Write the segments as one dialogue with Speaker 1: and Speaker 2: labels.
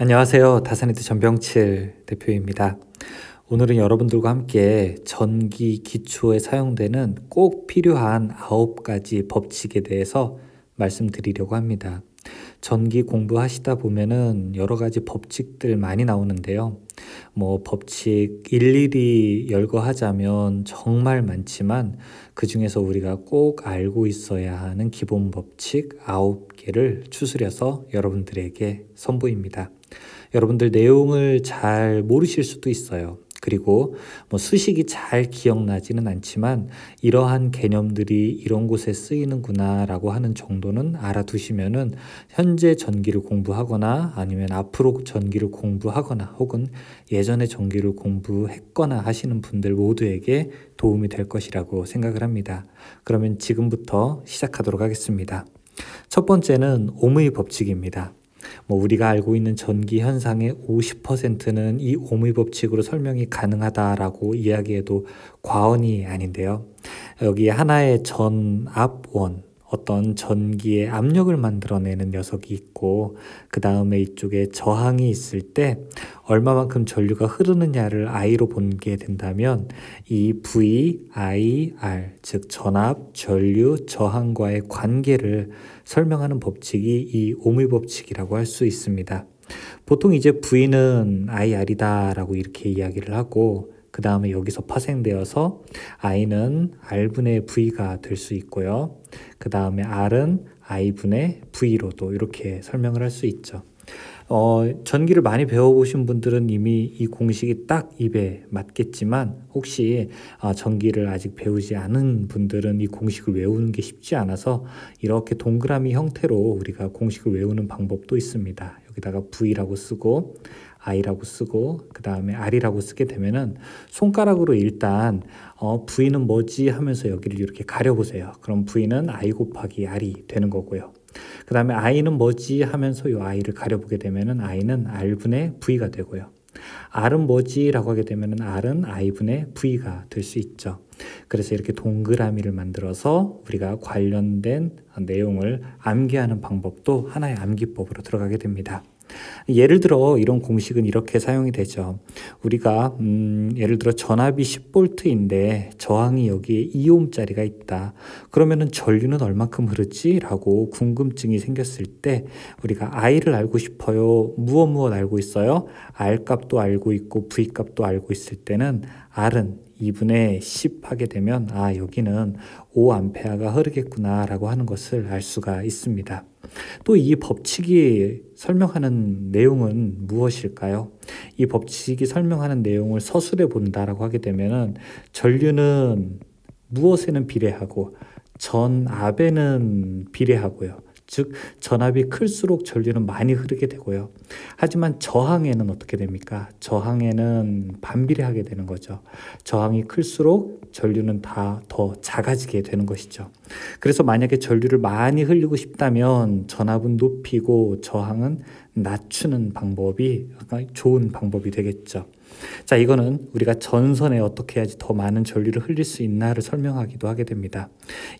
Speaker 1: 안녕하세요. 다산이트 전병칠 대표입니다. 오늘은 여러분들과 함께 전기 기초에 사용되는 꼭 필요한 9가지 법칙에 대해서 말씀드리려고 합니다. 전기 공부하시다 보면은 여러 가지 법칙들 많이 나오는데요. 법칙 일일이 열거하자면 정말 많지만 그 중에서 우리가 꼭 알고 있어야 하는 기본 법칙 9개를 추스려서 여러분들에게 선보입니다. 여러분들 내용을 잘 모르실 수도 있어요. 그리고 수식이 잘 기억나지는 않지만 이러한 개념들이 이런 곳에 쓰이는구나 라고 하는 정도는 알아두시면은 현재 전기를 공부하거나 아니면 앞으로 전기를 공부하거나 혹은 예전에 전기를 공부했거나 하시는 분들 모두에게 도움이 될 것이라고 생각을 합니다. 그러면 지금부터 시작하도록 하겠습니다. 첫 번째는 옴의 법칙입니다. 우리가 알고 있는 전기 현상의 50%는 이 옴의 법칙으로 설명이 가능하다라고 이야기해도 과언이 아닌데요. 여기 하나의 전압원, 어떤 전기의 압력을 만들어내는 녀석이 있고 그 다음에 이쪽에 저항이 있을 때 얼마만큼 전류가 흐르느냐를 I로 보게 된다면 이 V, I, R, 즉 전압, 전류, 저항과의 관계를 설명하는 법칙이 이 옴의 법칙이라고 할 수 있습니다. 보통 이제 V는 IR이다 라고 이렇게 이야기를 하고 그 다음에 여기서 파생되어서 I는 R분의 V가 될 수 있고요. 그 다음에 R은 I분의 V로도 이렇게 설명을 할 수 있죠. 전기를 많이 배워보신 분들은 이미 이 공식이 딱 입에 맞겠지만 혹시 전기를 아직 배우지 않은 분들은 이 공식을 외우는 게 쉽지 않아서 이렇게 동그라미 형태로 우리가 공식을 외우는 방법도 있습니다. 여기다가 V라고 쓰고 I라고 쓰고 그 다음에 R이라고 쓰게 되면은 손가락으로 일단 V는 뭐지 하면서 여기를 이렇게 가려보세요. 그럼 V는 I 곱하기 R이 되는 거고요. 그 다음에 I는 뭐지 하면서 이 I를 가려보게 되면은 I는 R분의 V가 되고요. R은 뭐지 라고 하게 되면은 R은 I분의 V가 될 수 있죠. 그래서 이렇게 동그라미를 만들어서 우리가 관련된 내용을 암기하는 방법도 하나의 암기법으로 들어가게 됩니다. 예를 들어 이런 공식은 이렇게 사용이 되죠. 우리가 예를 들어 전압이 10V인데 저항이 여기에 2oh짜리가 있다. 그러면은 전류는 얼마큼 흐르지? 라고 궁금증이 생겼을 때 우리가 I를 알고 싶어요. 무엇 알고 있어요? R 값도 알고 있고 V 값도 알고 있을 때는 R은 2분의 10 하게 되면 여기는 5A가 흐르겠구나 라고 하는 것을 알 수가 있습니다. 또 이 법칙이 설명하는 내용은 무엇일까요? 이 법칙이 설명하는 내용을 서술해 본다라고 하게 되면은 전류는 무엇에는 비례하고 전압에는 비례하고요. 즉 전압이 클수록 전류는 많이 흐르게 되고요. 하지만 저항에는 어떻게 됩니까? 저항에는 반비례하게 되는 거죠. 저항이 클수록 전류는 다 더 작아지게 되는 것이죠. 그래서 만약에 전류를 많이 흘리고 싶다면 전압은 높이고 저항은 낮추는 방법이 좋은 방법이 되겠죠. 자, 이거는 우리가 전선에 어떻게 해야지 더 많은 전류를 흘릴 수 있나를 설명하기도 하게 됩니다.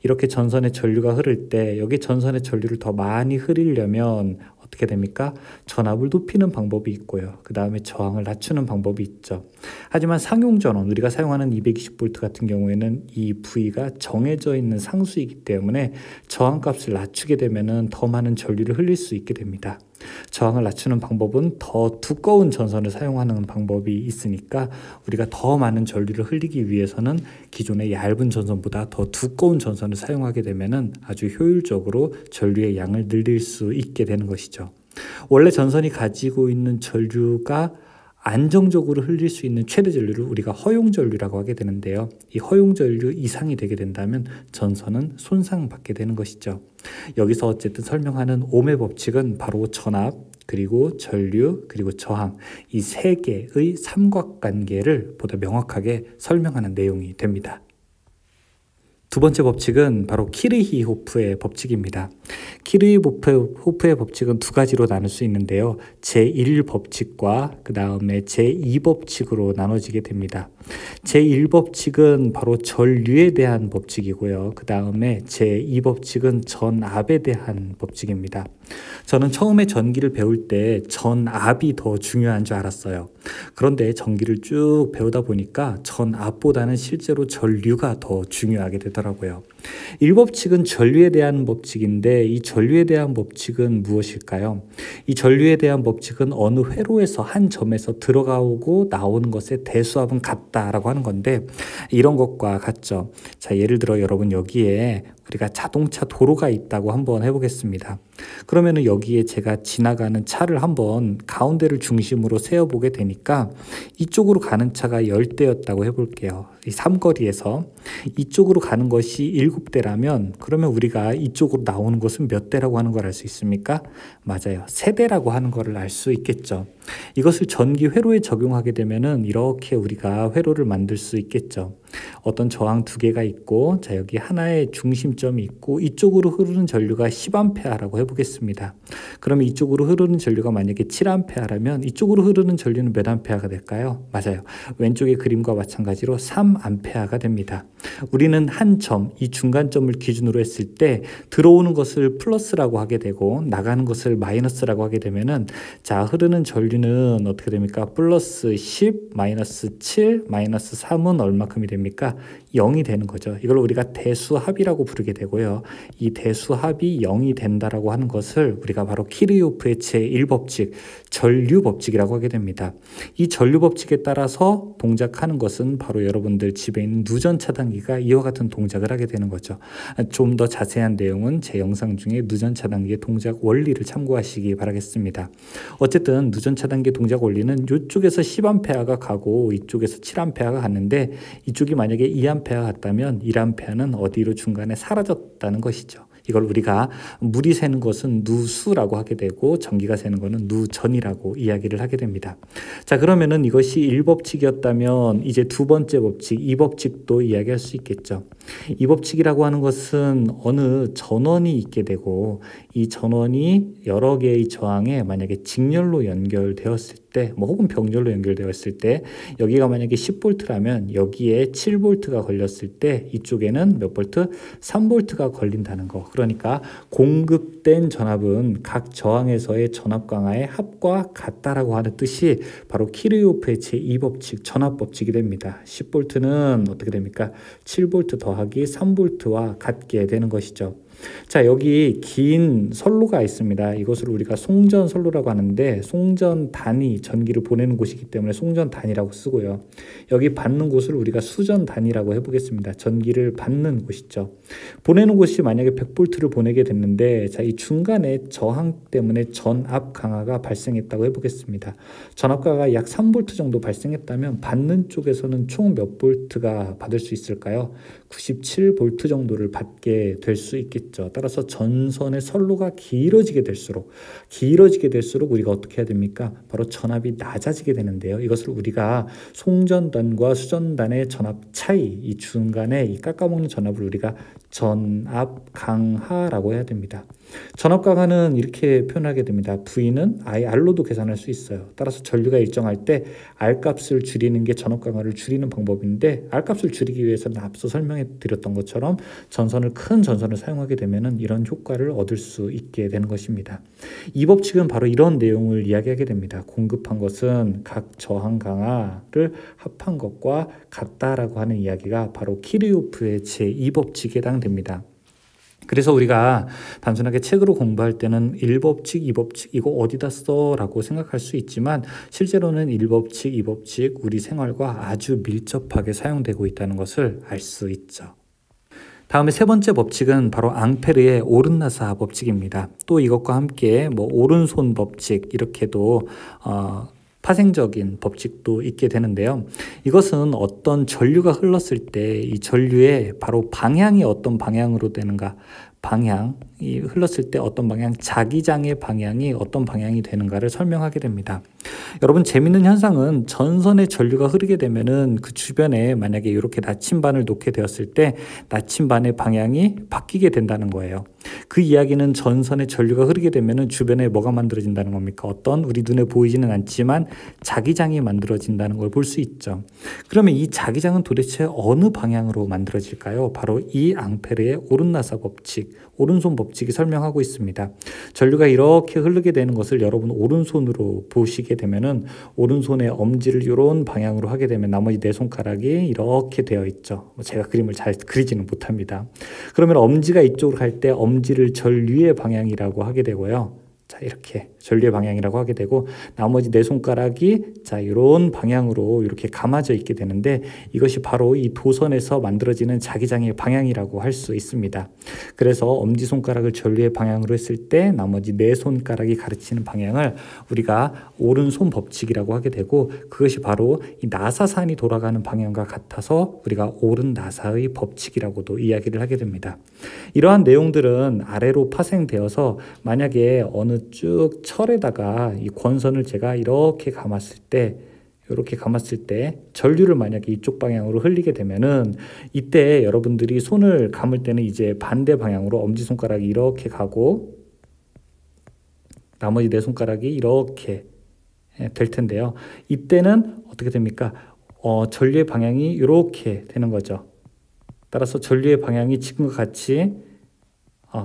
Speaker 1: 이렇게 전선에 전류가 흐를 때 여기 전선에 전류를 더 많이 흐리려면 어떻게 됩니까? 전압을 높이는 방법이 있고요. 그 다음에 저항을 낮추는 방법이 있죠. 하지만 상용전원, 우리가 사용하는 220V 같은 경우에는 이 V가 정해져 있는 상수이기 때문에 저항값을 낮추게 되면 더 많은 전류를 흘릴 수 있게 됩니다. 저항을 낮추는 방법은 더 두꺼운 전선을 사용하는 방법이 있으니까 우리가 더 많은 전류를 흘리기 위해서는 기존의 얇은 전선보다 더 두꺼운 전선을 사용하게 되면 아주 효율적으로 전류의 양을 늘릴 수 있게 되는 것이죠. 원래 전선이 가지고 있는 전류가 안정적으로 흘릴 수 있는 최대 전류를 우리가 허용 전류라고 하게 되는데요. 이 허용 전류 이상이 되게 된다면 전선은 손상받게 되는 것이죠. 여기서 어쨌든 설명하는 옴의 법칙은 바로 전압, 그리고 전류, 그리고 저항 이 세 개의 삼각관계를 보다 명확하게 설명하는 내용이 됩니다. 두 번째 법칙은 바로 키르히호프의 법칙입니다. 키르히호프의 법칙은 두 가지로 나눌 수 있는데요. 제1법칙과 그 다음에 제2법칙으로 나눠지게 됩니다. 제1법칙은 바로 전류에 대한 법칙이고요. 그 다음에 제2법칙은 전압에 대한 법칙입니다. 저는 처음에 전기를 배울 때 전압이 더 중요한 줄 알았어요. 그런데 전기를 쭉 배우다 보니까 전압보다는 실제로 전류가 더 중요하게 되더라고요. 1법칙은 전류에 대한 법칙인데 이 전류에 대한 법칙은 무엇일까요? 이 전류에 대한 법칙은 어느 회로에서 한 점에서 들어가고 나오는 것의 대수합은 같다라고 하는 건데 이런 것과 같죠. 자, 예를 들어 여러분 여기에 우리가 자동차 도로가 있다고 한번 해보겠습니다. 그러면은 여기에 제가 지나가는 차를 한번 가운데를 중심으로 세어보게 되니까 이쪽으로 가는 차가 10대였다고 해볼게요. 이 삼거리에서 이쪽으로 가는 것이 7대라면 그러면 우리가 이쪽으로 나오는 것은 몇 대라고 하는 걸 알 수 있습니까? 맞아요. 3대라고 하는 것을 알 수 있겠죠. 이것을 전기 회로에 적용하게 되면은 이렇게 우리가 회로를 만들 수 있겠죠. 어떤 저항 2개가 있고 자 여기 하나의 중심점이 있고 이쪽으로 흐르는 전류가 10A라고 해보겠습니다. 그러면 이쪽으로 흐르는 전류가 만약에 7A라면 이쪽으로 흐르는 전류는 몇 A가 될까요? 맞아요. 왼쪽의 그림과 마찬가지로 3A가 됩니다. 우리는 한 점, 이 중간점을 기준으로 했을 때 들어오는 것을 플러스라고 하게 되고 나가는 것을 마이너스라고 하게 되면은 자 흐르는 전류는 어떻게 됩니까? 플러스 10, 마이너스 7, 마이너스 3은 얼마큼이 됩니까? 0이 되는 거죠. 이걸 우리가 대수합이라고 부르게 되고요. 이 대수합이 0이 된다라고 하는 것을 우리가 바로 키르요프의 제1법칙, 전류법칙이라고 하게 됩니다. 이 전류법칙에 따라서 동작하는 것은 바로 여러분들 집에 있는 누전 차단기가 이와 같은 동작을 하게 되는 거죠. 좀 더 자세한 내용은 제 영상 중에 누전 차단기의 동작 원리를 참고하시기 바라겠습니다. 어쨌든 누전 차단기 동작 원리는 이쪽에서 10A가 가고 이쪽에서 7A가 갔는데 이쪽이 만약에 2A가 갔다면 1A는 어디로 중간에 사라졌다는 것이죠. 이걸 우리가 물이 새는 것은 누수라고 하게 되고 전기가 새는 것은 누전이라고 이야기를 하게 됩니다. 자, 그러면은 이것이 1법칙이었다면 이제 두 번째 법칙, 2법칙도 이야기할 수 있겠죠. 2법칙이라고 하는 것은 어느 전원이 있게 되고 이 전원이 여러 개의 저항에 만약에 직렬로 연결되었을 때 뭐 혹은 병렬로 연결되었을 때 여기가 만약에 10V라면 여기에 7V가 걸렸을 때 이쪽에는 몇 볼트? 3V가 걸린다는 거. 그러니까 공급된 전압은 각 저항에서의 전압 강하의 합과 같다라고 하는 뜻이 바로 키르요프의 제2법칙, 전압법칙이 됩니다. 10V는 어떻게 됩니까? 7V 더하기 3V와 같게 되는 것이죠. 자, 여기 긴 선로가 있습니다. 이것을 우리가 송전선로라고 하는데 송전단이 전기를 보내는 곳이기 때문에 송전단이라고 쓰고요. 여기 받는 곳을 우리가 수전단이라고 해보겠습니다. 전기를 받는 곳이죠. 보내는 곳이 만약에 100V를 보내게 됐는데 자, 이 중간에 저항 때문에 전압 강화가 발생했다고 해보겠습니다. 전압 강화가 약 3V 정도 발생했다면 받는 쪽에서는 총 몇 볼트가 받을 수 있을까요? 97V 정도를 받게 될 수 있겠죠. 따라서 전선의 선로가 길어지게 될수록 우리가 어떻게 해야 됩니까? 바로 전압이 낮아지게 되는데요. 이것을 우리가 송전단과 수전단의 전압 차이, 이 중간에 이 깎아먹는 전압을 우리가 전압 강하라고 해야 됩니다. 전압 강하는 이렇게 표현하게 됩니다. V는 R로도 계산할 수 있어요. 따라서 전류가 일정할 때 R값을 줄이는 게 전압 강하를 줄이는 방법인데 R값을 줄이기 위해서는 앞서 설명해 드렸던 것처럼 큰 전선을 사용하게 되면 이런 효과를 얻을 수 있게 되는 것입니다. 이 법칙은 바로 이런 내용을 이야기하게 됩니다. 공급한 것은 각 저항 강하를 합한 것과 같다라고 하는 이야기가 바로 키르요프의 제2법칙에 해당됩니다. 그래서 우리가 단순하게 책으로 공부할 때는 1법칙, 2법칙 이거 어디다 써? 라고 생각할 수 있지만 실제로는 1법칙, 2법칙 우리 생활과 아주 밀접하게 사용되고 있다는 것을 알 수 있죠. 다음에 세 번째 법칙은 바로 앙페르의 오른나사 법칙입니다. 또 이것과 함께 뭐 오른손 법칙 이렇게도 파생적인 법칙도 있게 되는데요. 이것은 어떤 전류가 흘렀을 때 이 전류의 바로 방향이 어떤 방향으로 되는가, 방향이 흘렀을 때 어떤 방향, 자기장의 방향이 어떤 방향이 되는가를 설명하게 됩니다. 여러분 재밌는 현상은 전선의 전류가 흐르게 되면은 그 주변에 만약에 이렇게 나침반을 놓게 되었을 때 나침반의 방향이 바뀌게 된다는 거예요. 그 이야기는 전선에 전류가 흐르게 되면 주변에 뭐가 만들어진다는 겁니까? 어떤 우리 눈에 보이지는 않지만 자기장이 만들어진다는 걸 볼 수 있죠. 그러면 이 자기장은 도대체 어느 방향으로 만들어질까요? 바로 이 앙페르의 오른나사 법칙, 오른손 법칙이 설명하고 있습니다. 전류가 이렇게 흐르게 되는 것을 여러분 오른손으로 보시게 되면은 오른손의 엄지를 이런 방향으로 하게 되면 나머지 네 손가락이 이렇게 되어 있죠. 제가 그림을 잘 그리지는 못합니다. 그러면 엄지가 이쪽으로 갈 때 엄지를 전류의 방향이라고 하게 되고요. 자, 이렇게 전류의 방향이라고 하게 되고 나머지 네 손가락이 자, 이런 방향으로 이렇게 감아져 있게 되는데 이것이 바로 이 도선에서 만들어지는 자기장의 방향이라고 할 수 있습니다. 그래서 엄지손가락을 전류의 방향으로 했을 때 나머지 네 손가락이 가르치는 방향을 우리가 오른손 법칙이라고 하게 되고 그것이 바로 이 나사산이 돌아가는 방향과 같아서 우리가 오른 나사의 법칙이라고도 이야기를 하게 됩니다. 이러한 내용들은 아래로 파생되어서 만약에 어느 쭉 철에다가 이 권선을 제가 이렇게 감았을 때 전류를 만약에 이쪽 방향으로 흘리게 되면은 이때 여러분들이 손을 감을 때는 이제 반대 방향으로 엄지손가락이 이렇게 가고 나머지 네 손가락이 이렇게 될 텐데요. 이때는 어떻게 됩니까? 전류의 방향이 이렇게 되는 거죠. 따라서 전류의 방향이 지금과 같이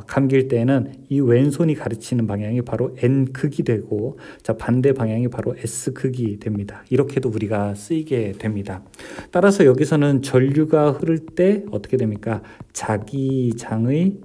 Speaker 1: 감길 때는 이 왼손이 가르치는 방향이 바로 N극이 되고 자 반대 방향이 바로 S극이 됩니다. 이렇게도 우리가 쓰이게 됩니다. 따라서 여기서는 전류가 흐를 때 어떻게 됩니까? 자기장의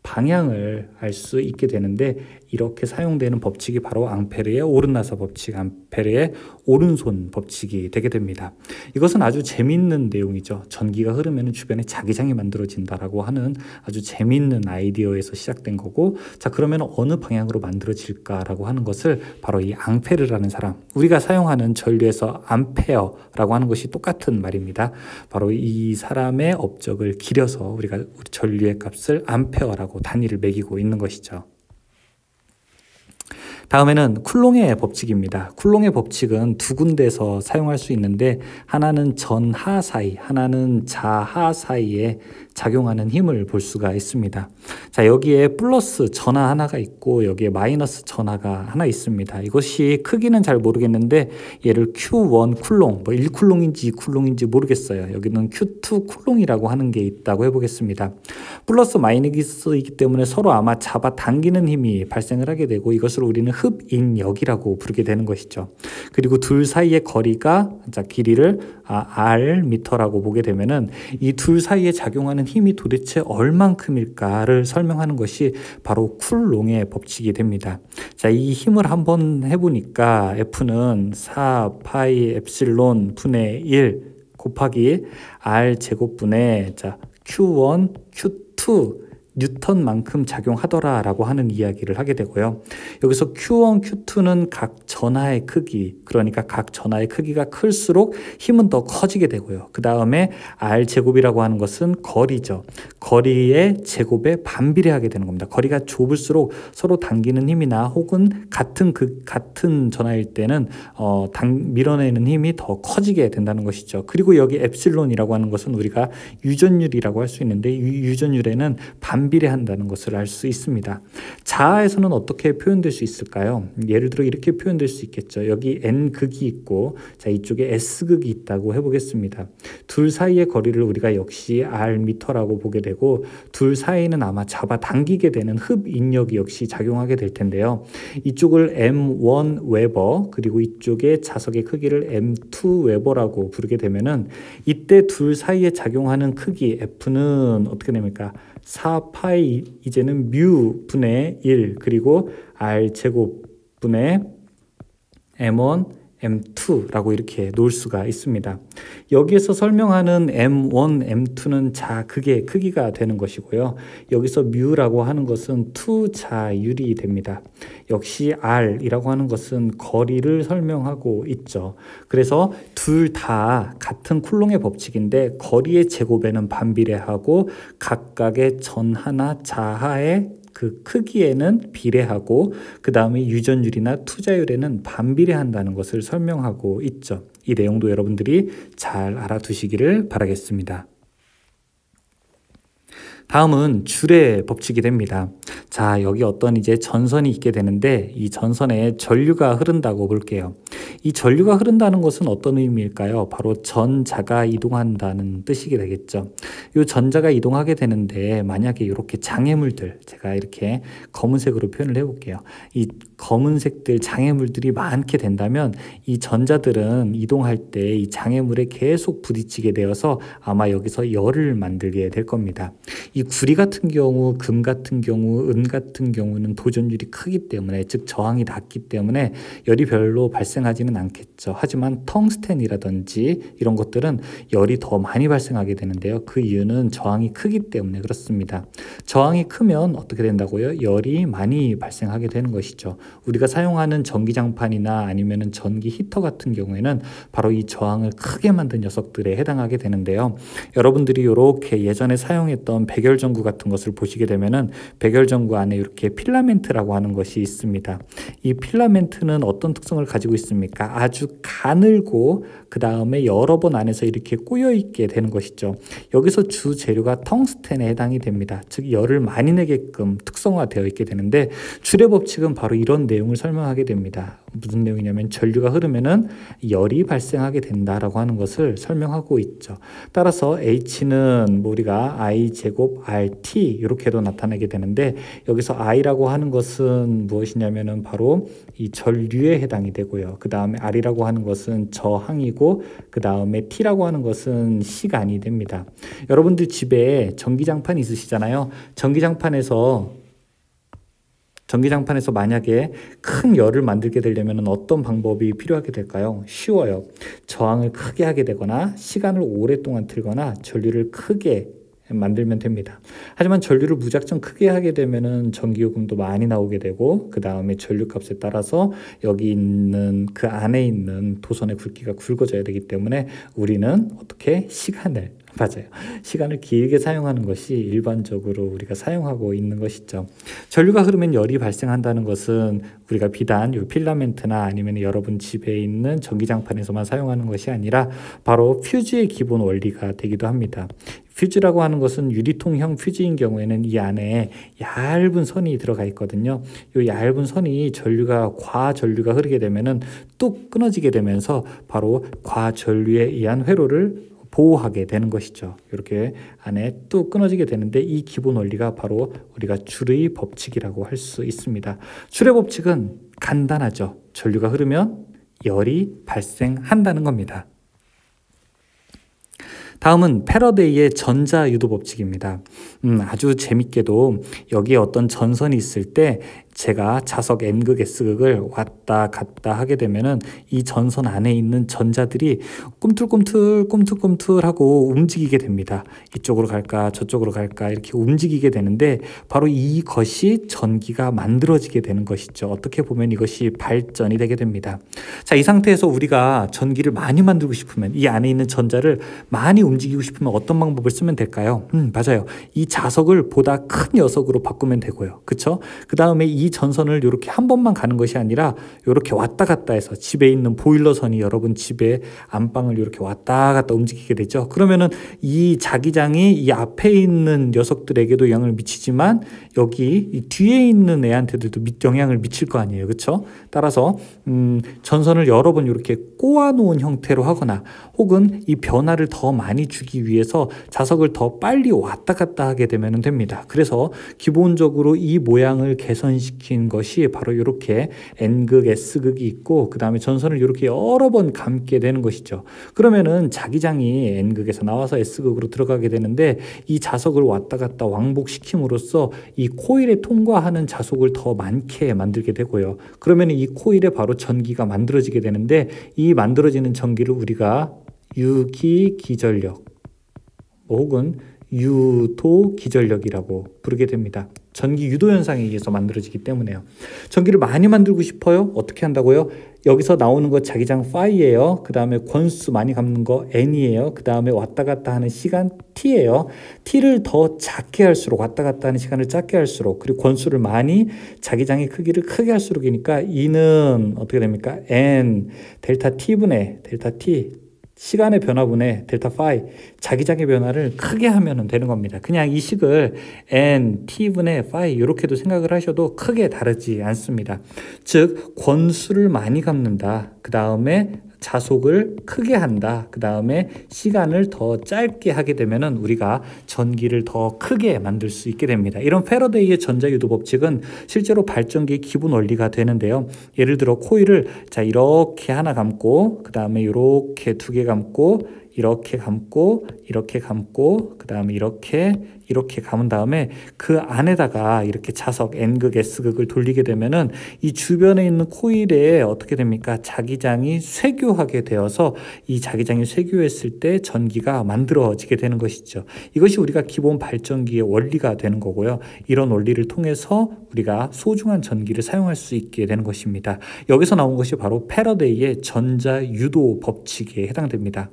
Speaker 1: 방향을 알 수 있게 되는데 이렇게 사용되는 법칙이 바로 앙페르의 오른나사 법칙, 앙페르의 오른손 법칙이 되게 됩니다. 이것은 아주 재미있는 내용이죠. 전기가 흐르면 주변에 자기장이 만들어진다라고 하는 아주 재미있는 아이디어에서 시작된 거고 자 그러면 어느 방향으로 만들어질까라고 하는 것을 바로 이 앙페르라는 사람 우리가 사용하는 전류에서 암페어라고 하는 것이 똑같은 말입니다. 바로 이 사람의 업적을 기려서 우리가 전류의 값을 암페어라고 단위를 매기고 있는 것이죠. 다음에는 쿨롱의 법칙입니다. 쿨롱의 법칙은 두 군데에서 사용할 수 있는데 하나는 전하 사이, 하나는 자하 사이에 작용하는 힘을 볼 수가 있습니다. 자, 여기에 플러스 전하 하나가 있고 여기에 마이너스 전하가 하나 있습니다. 이것이 크기는 잘 모르겠는데 얘를 Q1 쿨롱, 뭐 1쿨롱인지 2쿨롱인지 모르겠어요. 여기는 Q2 쿨롱이라고 하는 게 있다고 해보겠습니다. 플러스 마이너스이기 때문에 서로 아마 잡아당기는 힘이 발생을 하게 되고 이것을 우리는 흡인력이라고 부르게 되는 것이죠. 그리고 둘 사이의 거리가 자, 길이를 R 미터라고 보게 되면은 이 둘 사이에 작용하는 힘이 도대체 얼만큼일까를 설명하는 것이 바로 쿨롱의 법칙이 됩니다. 자, 이 힘을 한번 해보니까 F는 4 파이 엡실론 분의 1 곱하기 R 제곱분의 자, Q1, Q2 뉴턴만큼 작용하더라 라고 하는 이야기를 하게 되고요. 여기서 Q1, Q2는 각 전하의 크기, 그러니까 각 전하의 크기가 클수록 힘은 더 커지게 되고요. 그 다음에 R제곱이라고 하는 것은 거리죠. 거리의 제곱에 반비례하게 되는 겁니다. 거리가 좁을수록 서로 당기는 힘이나 혹은 같은 전하일 때는 밀어내는 힘이 더 커지게 된다는 것이죠. 그리고 여기 엡실론이라고 하는 것은 우리가 유전율이라고 할 수 있는데 이 유전율에는 반비례한다는 것을 알 수 있습니다. 자아에서는 어떻게 표현될 수 있을까요? 예를 들어 이렇게 표현될 수 있겠죠. 여기 N극이 있고 자 이쪽에 S극이 있다고 해보겠습니다. 둘 사이의 거리를 우리가 역시 R미터라고 보게 되고 둘 사이는 아마 잡아당기게 되는 흡인력이 역시 작용하게 될 텐데요. 이쪽을 M1 웨버 그리고 이쪽에 자석의 크기를 M2 웨버라고 부르게 되면은 이때 둘 사이에 작용하는 크기 F는 어떻게 됩니까? 4파이 이제는 뮤 분의 1 그리고 R 제곱 분의 M1, M2라고 이렇게 놓을 수가 있습니다. 여기에서 설명하는 M1, M2는 자극의 크기가 되는 것이고요. 여기서 뮤라고 하는 것은 투자율이 됩니다. 역시 R이라고 하는 것은 거리를 설명하고 있죠. 그래서 둘 다 같은 쿨롱의 법칙인데 거리의 제곱에는 반비례하고 각각의 전하나 자하의 그 크기에는 비례하고 그 다음에 유전율이나 투자율에는 반비례한다는 것을 설명하고 있죠. 이 내용도 여러분들이 잘 알아두시기를 바라겠습니다. 다음은 줄의 법칙이 됩니다. 자, 여기 어떤 이제 전선이 있게 되는데 이 전선에 전류가 흐른다고 볼게요. 이 전류가 흐른다는 것은 어떤 의미일까요? 바로 전자가 이동한다는 뜻이게 되겠죠. 이 전자가 이동하게 되는데 만약에 이렇게 장애물들, 제가 이렇게 검은색으로 표현을 해볼게요. 이 검은색들 장애물들이 많게 된다면 이 전자들은 이동할 때 이 장애물에 계속 부딪히게 되어서 아마 여기서 열을 만들게 될 겁니다. 이 구리 같은 경우, 금 같은 경우, 은 같은 경우는 도전율이 크기 때문에, 즉 저항이 낮기 때문에 열이 별로 발생하지는 않겠죠. 하지만 텅스텐이라든지 이런 것들은 열이 더 많이 발생하게 되는데요. 그 이유는 저항이 크기 때문에 그렇습니다. 저항이 크면 어떻게 된다고요? 열이 많이 발생하게 되는 것이죠. 우리가 사용하는 전기장판이나 아니면 전기 히터 같은 경우에는 바로 이 저항을 크게 만든 녀석들에 해당하게 되는데요. 여러분들이 이렇게 예전에 사용했던 백열전구 같은 것을 보시게 되면은 백열전구 안에 이렇게 필라멘트라고 하는 것이 있습니다. 이 필라멘트는 어떤 특성을 가지고 있습니까? 아주 가늘고 그 다음에 여러 번 안에서 이렇게 꼬여 있게 되는 것이죠. 여기서 주 재료가 텅스텐에 해당이 됩니다. 즉 열을 많이 내게끔 특성화되어 있게 되는데 줄의 법칙은 바로 이런 내용을 설명하게 됩니다. 무슨 내용이냐면 전류가 흐르면은 열이 발생하게 된다라고 하는 것을 설명하고 있죠. 따라서 H는 우리가 I 제곱 RT 이렇게도 나타나게 되는데 여기서 I라고 하는 것은 무엇이냐면은 바로 이 전류에 해당이 되고요. 그 다음에 R이라고 하는 것은 저항이고 그 다음에 T라고 하는 것은 시간이 됩니다. 여러분들 집에 전기장판 있으시잖아요. 전기장판에서 만약에 큰 열을 만들게 되려면 어떤 방법이 필요하게 될까요? 쉬워요. 저항을 크게 하게 되거나 시간을 오랫동안 틀거나 전류를 크게 만들면 됩니다. 하지만 전류를 무작정 크게 하게 되면은 전기요금도 많이 나오게 되고 그 다음에 전류값에 따라서 여기 있는 그 안에 있는 도선의 굵기가 굵어져야 되기 때문에 우리는 어떻게 시간을 길게 사용하는 것이 일반적으로 우리가 사용하고 있는 것이죠. 전류가 흐르면 열이 발생한다는 것은 우리가 비단 요 필라멘트나 아니면 여러분 집에 있는 전기장판에서만 사용하는 것이 아니라 바로 퓨즈의 기본 원리가 되기도 합니다. 퓨즈라고 하는 것은 유리통형 퓨즈인 경우에는 이 안에 얇은 선이 들어가 있거든요. 이 얇은 선이 과전류가 흐르게 되면은 뚝 끊어지게 되면서 바로 과전류에 의한 회로를 보호하게 되는 것이죠. 이렇게 안에 뚝 끊어지게 되는데 이 기본 원리가 바로 우리가 줄의 법칙이라고 할 수 있습니다. 줄의 법칙은 간단하죠. 전류가 흐르면 열이 발생한다는 겁니다. 다음은 패러데이의 전자유도 법칙입니다. 아주 재밌게도 여기에 어떤 전선이 있을 때 제가 자석 N극, S극을 왔다 갔다 하게 되면은 이 전선 안에 있는 전자들이 꿈틀꿈틀하고 움직이게 됩니다. 이쪽으로 갈까 저쪽으로 갈까 이렇게 움직이게 되는데 바로 이것이 전기가 만들어지게 되는 것이죠. 어떻게 보면 이것이 발전이 되게 됩니다. 자, 이 상태에서 우리가 전기를 많이 만들고 싶으면 이 안에 있는 전자를 많이 움직이고 싶으면 어떤 방법을 쓰면 될까요? 맞아요. 이 자석을 보다 큰 녀석으로 바꾸면 되고요. 그쵸? 그 다음에 이 전선을 이렇게 한 번만 가는 것이 아니라 이렇게 왔다 갔다 해서 집에 있는 보일러선이 여러분 집에 안방을 이렇게 왔다 갔다 움직이게 되죠. 그러면은 이 자기장이 이 앞에 있는 녀석들에게도 영향을 미치지만 여기 이 뒤에 있는 애한테들도 영향을 미칠 거 아니에요. 그쵸? 따라서 전선을 여러 번 이렇게 꼬아 놓은 형태로 하거나 혹은 이 변화를 더 많이 주기 위해서 자석을 더 빨리 왔다 갔다 하게 되면 됩니다. 그래서 기본적으로 이 모양을 개선시킨 것이 바로 이렇게 N극, S극이 있고 그 다음에 전선을 이렇게 여러 번 감게 되는 것이죠. 그러면은 자기장이 N극에서 나와서 S극으로 들어가게 되는데 이 자석을 왔다 갔다 왕복시킴으로써 이 코일에 통과하는 자석을 더 많게 만들게 되고요. 그러면 이 코일에 바로 전기가 만들어지게 되는데 이 만들어지는 전기를 우리가 유기기전력 혹은 유도기전력이라고 부르게 됩니다. 전기 유도 현상에 의해서 만들어지기 때문에요. 전기를 많이 만들고 싶어요? 어떻게 한다고요? 여기서 나오는 거 자기장 파이예요. 그 다음에 권수 많이 감는 거 N이에요. 그 다음에 왔다 갔다 하는 시간 T예요. T를 더 작게 할수록 왔다 갔다 하는 시간을 작게 할수록 그리고 권수를 많이 자기장의 크기를 크게 할수록이니까 E는 어떻게 됩니까? N 델타 T분의 델타 T 시간의 변화분의 델타 파이 자기장의 변화를 크게 하면 되는 겁니다. 그냥 이 식을 n t분의 파이 이렇게도 생각을 하셔도 크게 다르지 않습니다. 즉 권수를 많이 갚는다. 그 다음에 자속을 크게 한다. 그 다음에 시간을 더 짧게 하게 되면은 우리가 전기를 더 크게 만들 수 있게 됩니다. 이런 패러데이의 전자유도 법칙은 실제로 발전기의 기본 원리가 되는데요. 예를 들어 코일을 자 이렇게 하나 감고 그 다음에 이렇게 두 개 감고 이렇게 감고 이렇게 감고 그 다음에 이렇게 감은 다음에 그 안에다가 이렇게 자석 N극 S극을 돌리게 되면은 이 주변에 있는 코일에 어떻게 됩니까? 자기장이 쇄교하게 되어서 이 자기장이 쇄교했을 때 전기가 만들어지게 되는 것이죠. 이것이 우리가 기본 발전기의 원리가 되는 거고요. 이런 원리를 통해서 우리가 소중한 전기를 사용할 수 있게 되는 것입니다. 여기서 나온 것이 바로 패러데이의 전자유도 법칙에 해당됩니다.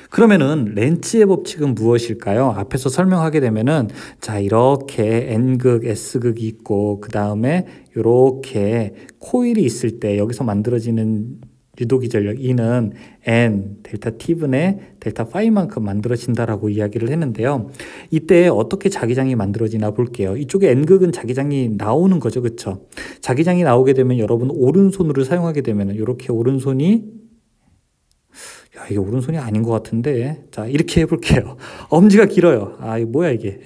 Speaker 1: 그러면은 렌츠의 법칙은 무엇일까요? 앞에서 설명하게 되면은 자 이렇게 N극, S극이 있고 그 다음에 이렇게 코일이 있을 때 여기서 만들어지는 유도기전력 E는 N 델타 T분의 델타 파이만큼 만들어진다라고 이야기를 했는데요. 이때 어떻게 자기장이 만들어지나 볼게요. 이쪽에 N극은 자기장이 나오는 거죠. 그렇죠? 자기장이 나오게 되면 여러분 오른손으로 사용하게 되면 이렇게 오른손이 이게 오른손이 아닌 것 같은데 자 이렇게 해볼게요. 엄지가 길어요. 이거 뭐야 이게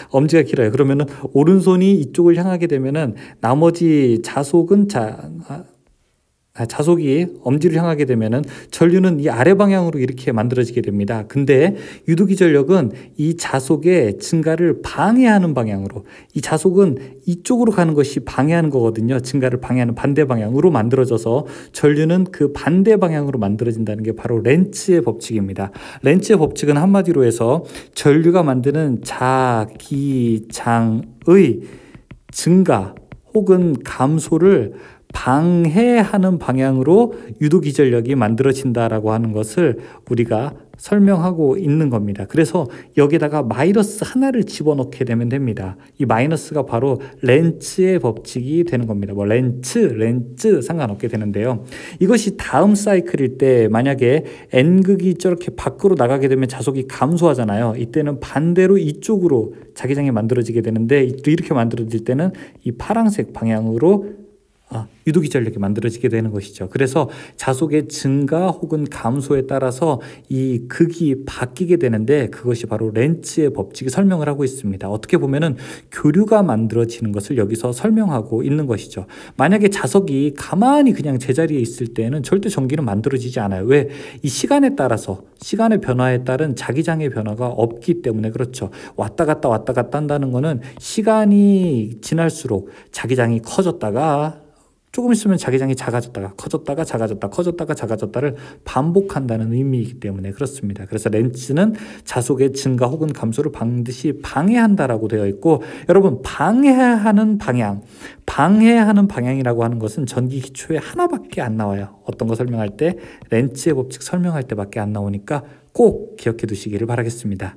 Speaker 1: 엄지가 길어요. 그러면은 오른손이 이쪽을 향하게 되면은 나머지 자속은 자속이 엄지를 향하게 되면은 전류는 이 아래 방향으로 이렇게 만들어지게 됩니다. 근데 유도기전력은 이 자속의 증가를 방해하는 방향으로 이 자속은 이쪽으로 가는 것이 방해하는 거거든요. 증가를 방해하는 반대 방향으로 만들어져서 전류는 그 반대 방향으로 만들어진다는 게 바로 렌츠의 법칙입니다. 렌츠의 법칙은 한마디로 해서 전류가 만드는 자기장의 증가 혹은 감소를 방해하는 방향으로 유도기전력이 만들어진다라고 하는 것을 우리가 설명하고 있는 겁니다. 그래서 여기다가 마이너스 하나를 집어넣게 되면 됩니다. 이 마이너스가 바로 렌츠의 법칙이 되는 겁니다. 뭐 렌츠 상관없게 되는데요. 이것이 다음 사이클일 때 만약에 N극이 저렇게 밖으로 나가게 되면 자속이 감소하잖아요. 이때는 반대로 이쪽으로 자기장이 만들어지게 되는데 이렇게 만들어질 때는 이 파란색 방향으로 유도기전력이 만들어지게 되는 것이죠. 그래서 자속의 증가 혹은 감소에 따라서 이 극이 바뀌게 되는데 그것이 바로 렌츠의 법칙이 설명을 하고 있습니다. 어떻게 보면은 교류가 만들어지는 것을 여기서 설명하고 있는 것이죠. 만약에 자석이 가만히 그냥 제자리에 있을 때는 절대 전기는 만들어지지 않아요. 왜? 이 시간에 따라서 시간의 변화에 따른 자기장의 변화가 없기 때문에 그렇죠. 왔다 갔다 한다는 거는 시간이 지날수록 자기장이 커졌다가 조금 있으면 자기장이 작아졌다가 커졌다가 작아졌다를 반복한다는 의미이기 때문에 그렇습니다. 그래서 렌츠는 자속의 증가 혹은 감소를 반드시 방해한다라고 되어 있고 여러분 방해하는 방향이라고 하는 것은 전기 기초에 하나밖에 안 나와요. 어떤 거 설명할 때 렌츠의 법칙 설명할 때밖에 안 나오니까 꼭 기억해 두시기를 바라겠습니다.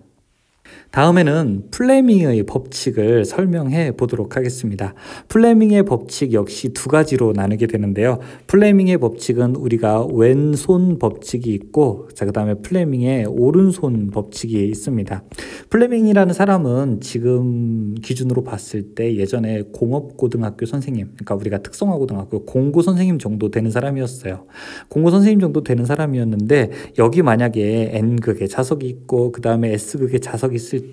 Speaker 1: 다음에는 플레밍의 법칙을 설명해 보도록 하겠습니다. 플레밍의 법칙 역시 두 가지로 나누게 되는데요. 플레밍의 법칙은 우리가 왼손 법칙이 있고 그 다음에 플레밍의 오른손 법칙이 있습니다. 플레밍이라는 사람은 지금 기준으로 봤을 때 예전에 공업고등학교 선생님, 그러니까 우리가 특성화고등학교 공고 선생님 정도 되는 사람이었어요. 공고 선생님 정도 되는 사람이었는데 여기 만약에 N극의 자석이 있고 그 다음에 S극의 자석이 있을 때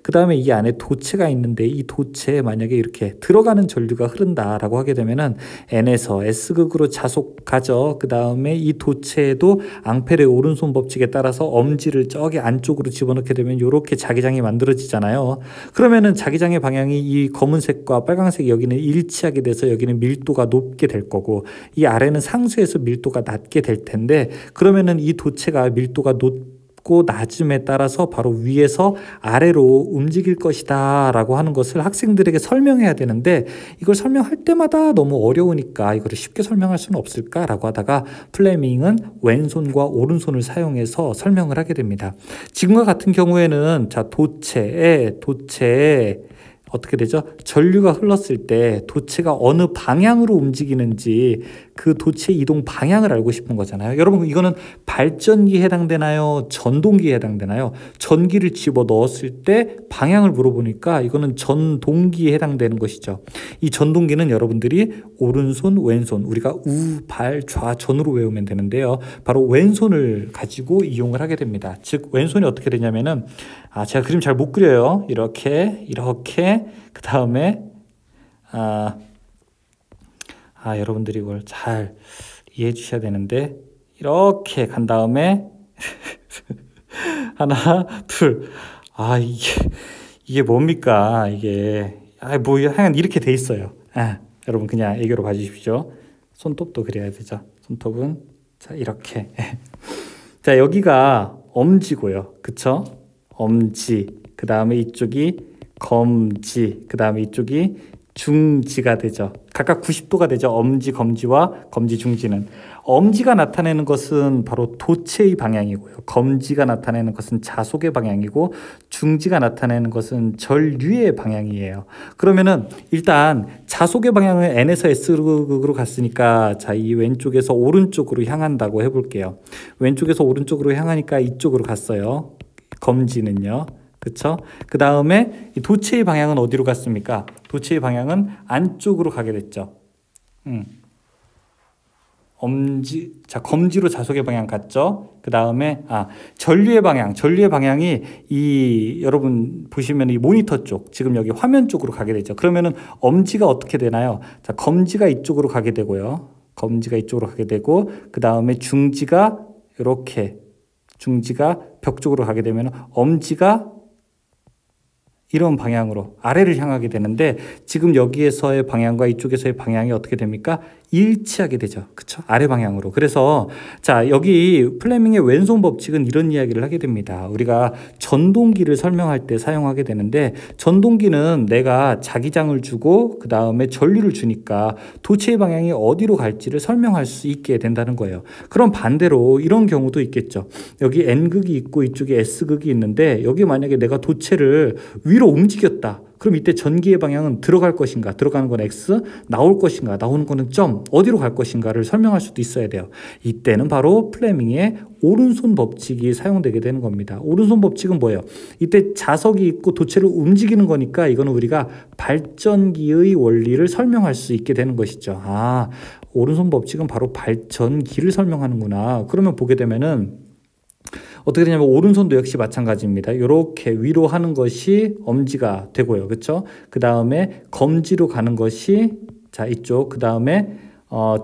Speaker 1: 그 다음에 이 안에 도체가 있는데 이 도체에 만약에 이렇게 들어가는 전류가 흐른다라고 하게 되면은 N에서 S극으로 자속하죠. 그 다음에 이 도체에도 앙페르의 오른손 법칙에 따라서 엄지를 저기 안쪽으로 집어넣게 되면 이렇게 자기장이 만들어지잖아요. 그러면은 자기장의 방향이 이 검은색과 빨간색 여기는 일치하게 돼서 여기는 밀도가 높게 될 거고 이 아래는 상수에서 밀도가 낮게 될 텐데 그러면은 이 도체가 밀도가 높고 낮음에 따라서 바로 위에서 아래로 움직일 것이다 라고 하는 것을 학생들에게 설명해야 되는데 이걸 설명할 때마다 너무 어려우니까 이걸 쉽게 설명할 수는 없을까 라고 하다가 플레밍은 왼손과 오른손을 사용해서 설명을 하게 됩니다. 지금과 같은 경우에는 자 도체에 어떻게 되죠? 전류가 흘렀을 때 도체가 어느 방향으로 움직이는지 그 도체의 이동 방향을 알고 싶은 거잖아요. 여러분, 이거는 발전기에 해당되나요? 전동기에 해당되나요? 전기를 집어 넣었을 때 방향을 물어보니까 이거는 전동기에 해당되는 것이죠. 이 전동기는 여러분들이 오른손, 왼손, 우리가 우, 발, 좌, 전으로 외우면 되는데요. 바로 왼손을 가지고 이용을 하게 됩니다. 즉, 왼손이 어떻게 되냐면은, 제가 그림 잘 못 그려요. 이렇게, 그 다음에, 여러분들이 이걸 잘 이해해 주셔야 되는데, 이렇게 간 다음에, 하나, 둘. 이게 뭡니까? 이게, 하여간 이렇게 돼 있어요. 여러분 그냥 애교로 봐주십시오. 손톱도 그려야 되죠. 손톱은, 자, 이렇게. 자, 여기가 엄지고요. 그쵸? 엄지. 그 다음에 이쪽이 검지. 그 다음에 이쪽이 중지가 되죠. 각각 90도가 되죠. 엄지, 검지와 검지, 중지는. 엄지가 나타내는 것은 바로 도체의 방향이고요. 검지가 나타내는 것은 자속의 방향이고, 중지가 나타내는 것은 전류의 방향이에요. 그러면은 일단 자속의 방향은 N에서 S극으로 갔으니까, 자, 이 왼쪽에서 오른쪽으로 향한다고 해볼게요. 왼쪽에서 오른쪽으로 향하니까 이쪽으로 갔어요. 검지는요. 그쵸? 그 다음에 이 도체의 방향은 어디로 갔습니까? 도체의 방향은 안쪽으로 가게 됐죠. 검지로 자속의 방향 갔죠. 그 다음에 전류의 방향이 여러분 보시면 이 모니터 쪽, 지금 여기 화면 쪽으로 가게 되죠. 그러면은 엄지가 어떻게 되나요? 자, 검지가 이쪽으로 가게 되고요. 검지가 이쪽으로 가게 되고, 그 다음에 중지가 벽 쪽으로 가게 되면 엄지가 이런 방향으로 아래를 향하게 되는데, 지금 여기에서의 방향과 이쪽에서의 방향이 어떻게 됩니까? 일치하게 되죠. 그쵸? 아래 방향으로. 그래서 자, 여기 플레밍의 왼손 법칙은 이런 이야기를 하게 됩니다. 우리가 전동기를 설명할 때 사용하게 되는데, 전동기는 내가 자기장을 주고 그 다음에 전류를 주니까 도체의 방향이 어디로 갈지를 설명할 수 있게 된다는 거예요. 그럼 반대로 이런 경우도 있겠죠. 여기 N극이 있고 이쪽에 S극이 있는데, 여기 만약에 내가 도체를 위로 움직였다. 그럼 이때 전기의 방향은 들어갈 것인가, 들어가는 건 X, 나올 것인가, 나오는 거는 점, 어디로 갈 것인가를 설명할 수도 있어야 돼요. 이때는 바로 플레밍의 오른손 법칙이 사용되게 되는 겁니다. 오른손 법칙은 뭐예요? 이때 자석이 있고 도체를 움직이는 거니까 이거는 우리가 발전기의 원리를 설명할 수 있게 되는 것이죠. 오른손 법칙은 바로 발전기를 설명하는구나. 그러면 보게 되면은 어떻게 되냐면 오른손도 역시 마찬가지입니다. 이렇게 위로 하는 것이 엄지가 되고요. 그렇죠? 그 다음에 검지로 가는 것이 이쪽, 그 다음에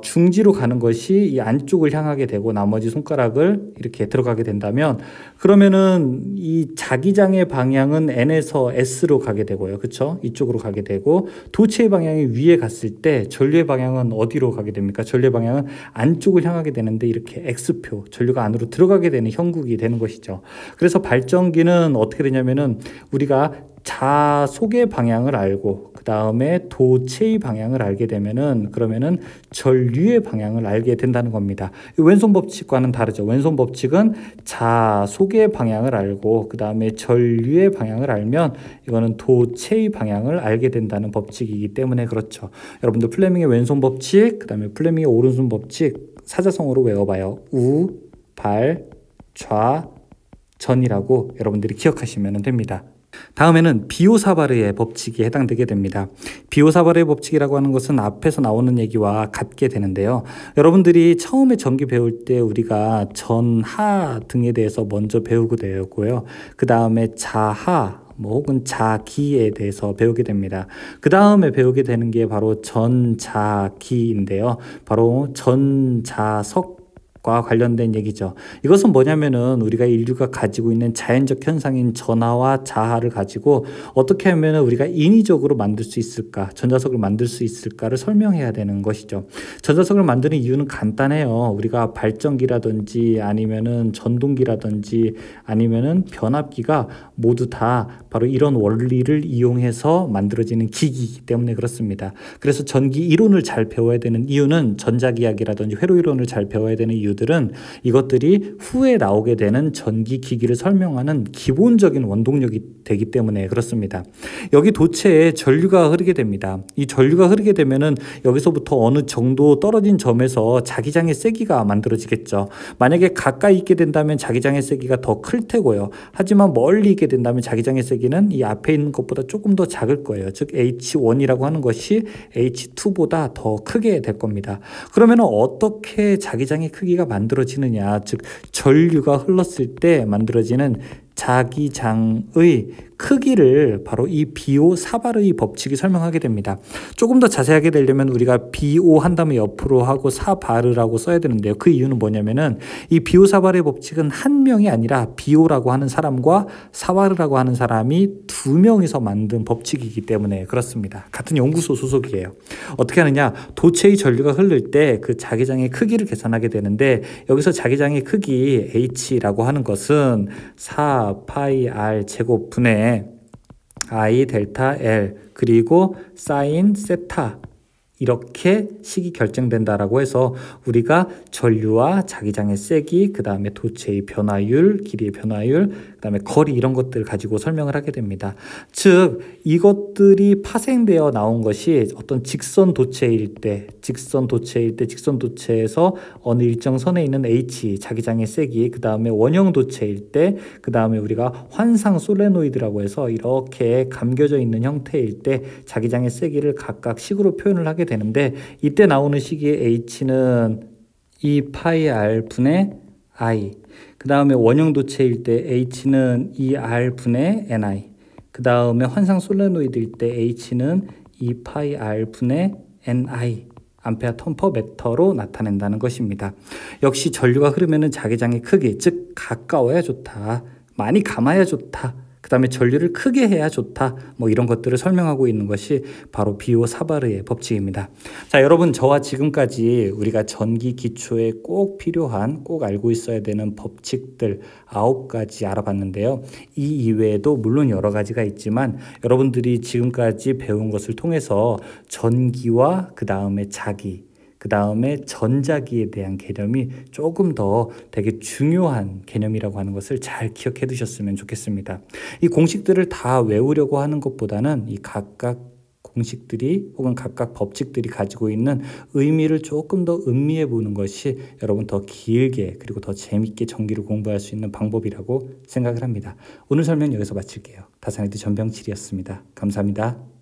Speaker 1: 중지로 가는 것이 이 안쪽을 향하게 되고, 나머지 손가락을 이렇게 들어가게 된다면, 그러면은 이 자기장의 방향은 N에서 S로 가게 되고요. 그쵸? 이쪽으로 가게 되고, 도체의 방향이 위에 갔을 때 전류의 방향은 어디로 가게 됩니까? 전류의 방향은 안쪽을 향하게 되는데, 이렇게 X표, 전류가 안으로 들어가게 되는 형국이 되는 것이죠. 그래서 발전기는 어떻게 되냐면은 우리가 자속의 방향을 알고 그 다음에 도체의 방향을 알게 되면은, 그러면은 전류의 방향을 알게 된다는 겁니다. 왼손 법칙과는 다르죠. 왼손 법칙은 자속의 방향을 알고 그 다음에 전류의 방향을 알면 이거는 도체의 방향을 알게 된다는 법칙이기 때문에 그렇죠. 여러분들 플레밍의 왼손 법칙, 그 다음에 플레밍의 오른손 법칙 사자성어로 외워봐요. 우, 발, 좌, 전이라고 여러분들이 기억하시면 됩니다. 다음에는 비오사바르의 법칙이 해당되게 됩니다. 비오사바르의 법칙이라고 하는 것은 앞에서 나오는 얘기와 같게 되는데요. 여러분들이 처음에 전기 배울 때 우리가 전하 등에 대해서 먼저 배우게 되었고요. 그 다음에 자하 혹은 자기에 대해서 배우게 됩니다. 그 다음에 배우게 되는 게 바로 전자기인데요. 바로 전자석 과 관련된 얘기죠. 이것은 뭐냐면은 우리가 인류가 가지고 있는 자연적 현상인 전하와 자하를 가지고 어떻게 하면 우리가 인위적으로 만들 수 있을까, 전자석을 만들 수 있을까를 설명해야 되는 것이죠. 전자석을 만드는 이유는 간단해요. 우리가 발전기라든지 아니면은 전동기라든지 아니면은 변압기가 모두 다 바로 이런 원리를 이용해서 만들어지는 기기이기 때문에 그렇습니다. 그래서 전기 이론을 잘 배워야 되는 이유는, 전자기학이라든지 회로 이론을 잘 배워야 되는 이유는 원소주들은 이것들이 후에 나오게 되는 전기기기를 설명하는 기본적인 원동력이 되기 때문에 그렇습니다. 여기 도체에 전류가 흐르게 됩니다. 이 전류가 흐르게 되면은 여기서부터 어느 정도 떨어진 점에서 자기장의 세기가 만들어지겠죠. 만약에 가까이 있게 된다면 자기장의 세기가 더 클 테고요. 하지만 멀리 있게 된다면 자기장의 세기는 이 앞에 있는 것보다 조금 더 작을 거예요. 즉 H1이라고 하는 것이 H2보다 더 크게 될 겁니다. 그러면 어떻게 자기장의 크기가 만들어지느냐, 즉 전류가 흘렀을 때 만들어지는 자기장의 크기를 바로 이 비오-사발의 법칙이 설명하게 됩니다. 조금 더 자세하게 되려면 우리가 비오 한 다음에 옆으로 하고 사발이라고 써야 되는데요. 그 이유는 뭐냐면은 이 비오-사발의 법칙은 한 명이 아니라 비오라고 하는 사람과 사발이라고 하는 사람이 두 명이서 만든 법칙이기 때문에 그렇습니다. 같은 연구소 소속이에요. 어떻게 하느냐, 도체의 전류가 흐를 때 그 자기장의 크기를 계산하게 되는데, 여기서 자기장의 크기 H라고 하는 것은 4파이 R 제곱 분의 I 델타 L 그리고 사인 세타, 이렇게 식이 결정된다라고 해서 우리가 전류와 자기장의 세기, 그 다음에 도체의 변화율, 길이의 변화율, 그 다음에 거리, 이런 것들을 가지고 설명을 하게 됩니다. 즉 이것들이 파생되어 나온 것이 어떤 직선 도체일 때, 직선 도체에서 어느 일정 선에 있는 H, 자기장의 세기, 그 다음에 원형 도체일 때, 그 다음에 우리가 환상 솔레노이드라고 해서 이렇게 감겨져 있는 형태일 때 자기장의 세기를 각각 식으로 표현을 하게 되는데, 이때 나오는 식의 H는 2파이 R 분의 I, 그 다음에 원형 도체일 때 H는 2R 분의 NI, 그 다음에 환상 솔레노이드일 때 H는 2파이 R 분의 NI 암페어 턴 퍼 미터로 나타낸다는 것입니다. 역시 전류가 흐르면 자기장의 크기, 즉 가까워야 좋다, 많이 감아야 좋다, 그 다음에 전류를 크게 해야 좋다, 뭐 이런 것들을 설명하고 있는 것이 바로 비오-사바르의 법칙입니다. 자, 여러분, 저와 지금까지 우리가 전기 기초에 꼭 필요한, 꼭 알고 있어야 되는 법칙들 9가지 알아봤는데요. 이 이외에도 물론 여러 가지가 있지만 여러분들이 지금까지 배운 것을 통해서 전기와 그 다음에 자기, 그 다음에 전자기에 대한 개념이 조금 더 되게 중요한 개념이라고 하는 것을 잘 기억해 두셨으면 좋겠습니다. 이 공식들을 다 외우려고 하는 것보다는 이 각각 공식들이 혹은 각각 법칙들이 가지고 있는 의미를 조금 더 음미해 보는 것이 여러분 더 길게 그리고 더 재밌게 전기를 공부할 수 있는 방법이라고 생각을 합니다. 오늘 설명 여기서 마칠게요. 다산에드 전병칠이었습니다. 감사합니다.